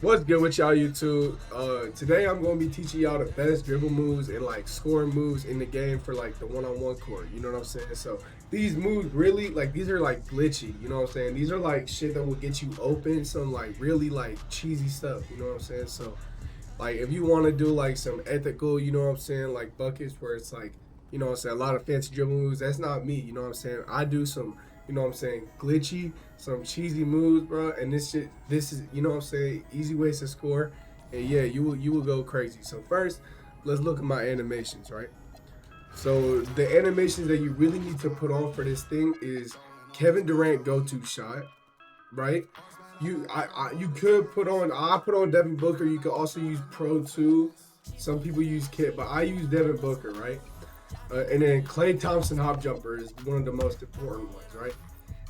What's good with y'all YouTube? Today I'm gonna be teaching y'all the best dribble moves and like scoring moves in the game for like the one-on-one court. You know what I'm saying? So these moves really like these are like glitchy. You know what I'm saying? These are like shit that will get you open. Some like really like cheesy stuff. You know what I'm saying? So like if you want to do like some ethical, you know what I'm saying, like buckets where it's like, you know what I'm saying, a lot of fancy dribble moves. That's not me. You know what I'm saying? I do some, you know what I'm saying, glitchy, some cheesy moves, bro. And this shit, this is, you know what I'm saying, easy ways to score. And yeah, you will go crazy. So first, let's look at my animations, right? So the animations that you really need to put on for this thing is Kevin Durant go-to shot, right? You could put on, I put on Devin Booker. You could also use Pro 2. Some people use Kit, but I use Devin Booker, right? And then Klay Thompson hop jumper is one of the most important ones, right?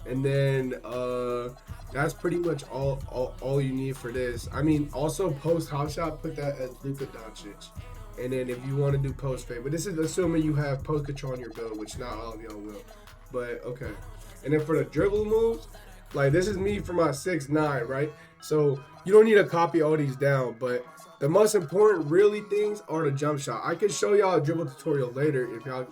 And then that's pretty much all you need for this. I mean, also post hop shot, put that as Luka Doncic. And then if you want to do post fade, but this is assuming you have post control on your build, which not all of y'all will. But okay. And then for the dribble moves, like this is me for my 6'9", right? So you don't need to copy all these down, but the most important really things are the jump shot. I can show y'all a dribble tutorial later if y'all.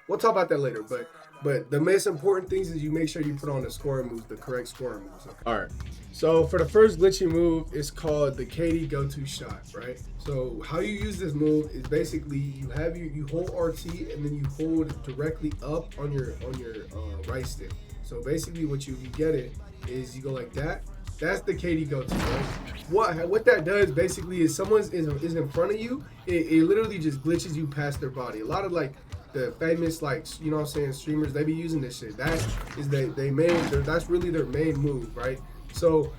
We'll talk about that later, but the most important things is you make sure you put on the scoring moves, the correct scoring moves. Okay? All right. So for the first glitchy move, it's called the KD go-to shot, right? So how you use this move is basically you hold RT and then you hold directly up on your right stick. So basically, what you get it is you go like that. That's the KD go-to. Right? What that does basically is someone is in front of you. It literally just glitches you past their body. A lot of like the famous like you know what I'm saying streamers, they be using this shit. That is that's really their main move, right? So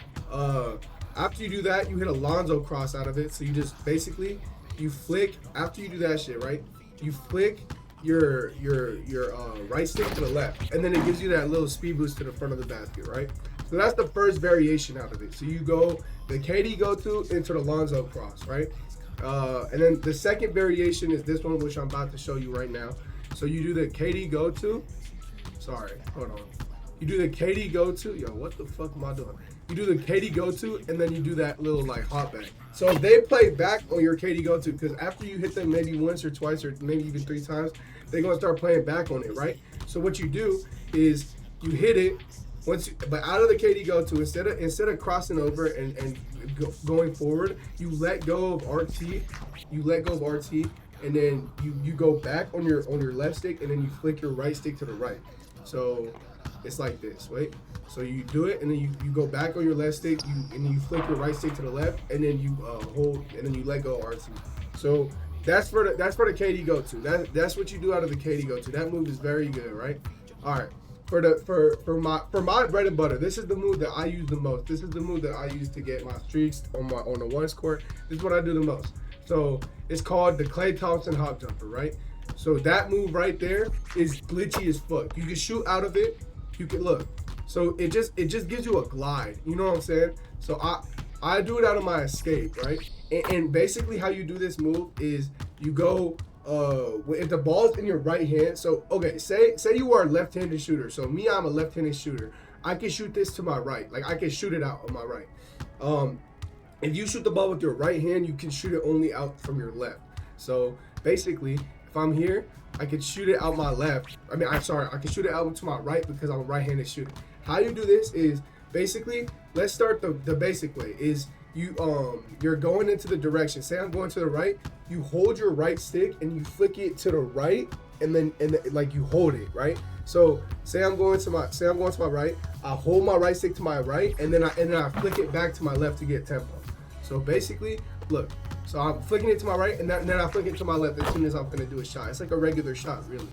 after you do that, you hit a Lonzo cross out of it. So you just basically you flick after you do that shit, right? You flick your right stick to the left, and then it gives you that little speed boost to the front of the basket, right? So that's the first variation out of it. So you go the KD go to into the Lonzo cross, right? And then the second variation is this one, which I'm about to show you right now. So you do the KD go to. Sorry, hold on. You do the KD go to. Yo, what the fuck am I doing? You do the KD go to, and then you do that little like hop back. So if they play back on your KD go to, because after you hit them maybe once or twice or maybe even 3 times, they're gonna start playing back on it, right? So what you do is you hit it but out of the KD go to, instead of crossing over and going forward, you let go of RT. You let go of RT, and then you go back on your left stick, and then you flick your right stick to the right. So it's like this, wait. So you do it, and then you go back on your left stick, and then you flick your right stick to the left, and then you hold, and then you let go of RT. So that's for the KD go to. That's what you do out of the KD go to. That move is very good, right? All right. For my bread and butter, this is the move that I use the most. This is the move that I use to get my streaks on the ones court. This is what I do the most. So it's called the Klay Thompson hop jumper, right? So that move right there is glitchy as fuck. You can shoot out of it. You can look. So it just gives you a glide. You know what I'm saying? So I do it out of my escape, right? And basically how you do this move is you go if the ball's in your right hand. So okay, say you are a left-handed shooter. So me, I'm a left-handed shooter. I can shoot this to my right. Like I can shoot it out on my right. If you shoot the ball with your right hand, you can shoot it only out from your left. So basically, if I'm here, I can shoot it out my left. I can shoot it out to my right because I'm a right-handed shooter. How you do this is basically, let's start the basic way. Is you're going into the direction. Say I'm going to the right. You hold your right stick and you flick it to the right, and then like you hold it, right? So say I'm going to my right. I hold my right stick to my right, and then I flick it back to my left to get tempo. So basically, look. So I'm flicking it to my right, and then I flick it to my left as soon as I'm gonna do a shot. It's like a regular shot, really.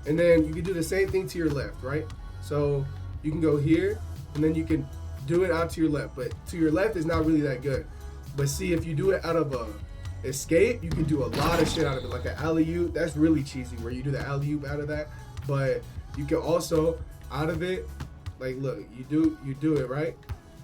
And then you can do the same thing to your left, right? So you can go here, and then you can do it out to your left. But to your left is not really that good. But see, if you do it out of a escape, you can do a lot of shit out of it, like an alley-oop. That's really cheesy, where you do the alley-oop out of that. But you can also, out of it, like look, you do it, right?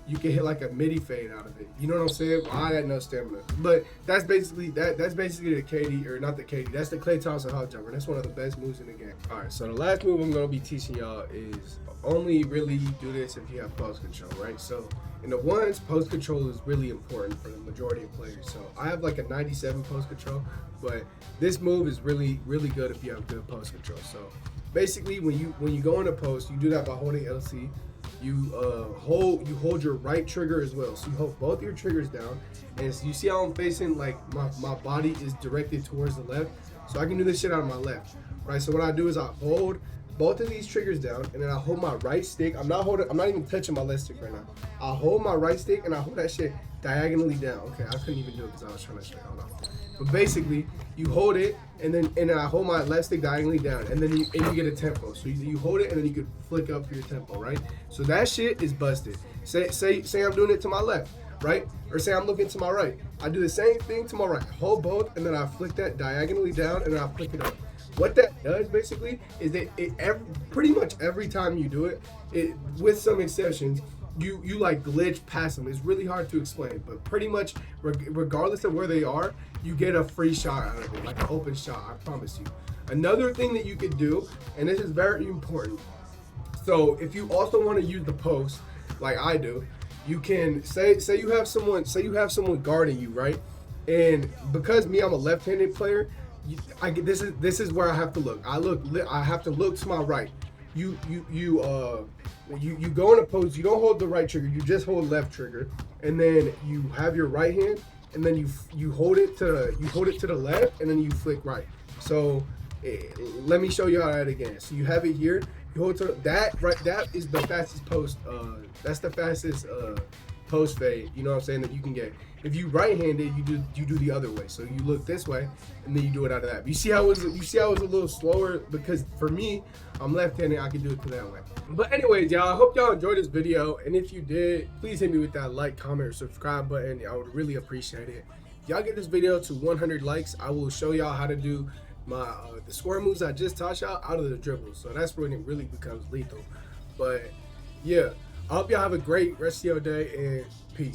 You can hit like a midi fade out of it. You know what I'm saying? Well, I got no stamina. But that's basically the KD, or not the KD, that's the Klay Thompson hop jumper. That's one of the best moves in the game. All right, so the last move I'm gonna be teaching y'all is only really do this if you have post control, right? So In the ones, post control is really important for the majority of players. So I have like a 97 post control, but this move is really, really good if you have good post control. So basically, when you go into post, you do that by holding LC. You hold your right trigger as well. So you hold both your triggers down, and so you see how I'm facing, like my body is directed towards the left. So I can do this shit out of my left, right? So what I do is I hold both of these triggers down, and then I hold my right stick. I'm not even touching my left stick right now. I hold my right stick and I hold that shit diagonally down. Okay, I couldn't even do it because I was trying to straight. Hold on. But basically, you hold it, and then I hold my left stick diagonally down, and then you get a tempo. So you hold it, and then you could flick up for your tempo, right? So that shit is busted. Say I'm doing it to my left, right? Or say I'm looking to my right. I do the same thing to my right. Hold both, and then I flick that diagonally down, and then I flick it up. What that does basically is that pretty much every time you do it, with some exceptions, you like glitch past them. It's really hard to explain, but pretty much regardless of where they are, you get a free shot out of it, like an open shot, I promise you. Another thing that you could do, and this is very important, so if you also want to use the post, like I do, you can say you have someone guarding you, right? And because I'm a left-handed player, this is where I have to look. I have to look to my right. You go in a pose. You don't hold the right trigger. You just hold left trigger, and then you have your right hand, and then you hold it to the left, and then you flick right. So let me show you how that again. So you have it here. You hold to that right. That is the fastest post. That's the fastest post fade. You know what I'm saying, that you can get. If you right-handed, you do the other way. So you look this way, and then you do it out of that. You see how it was a little slower, because for me, I'm left-handed. I can do it that way. But anyways, y'all, I hope y'all enjoyed this video, and if you did, please hit me with that like, comment, or subscribe button. I would really appreciate it. If y'all get this video to 100 likes, I will show y'all how to do my the score moves I just taught y'all out of the dribble. So that's when it really becomes lethal. But yeah, I hope y'all have a great rest of your day, and peace.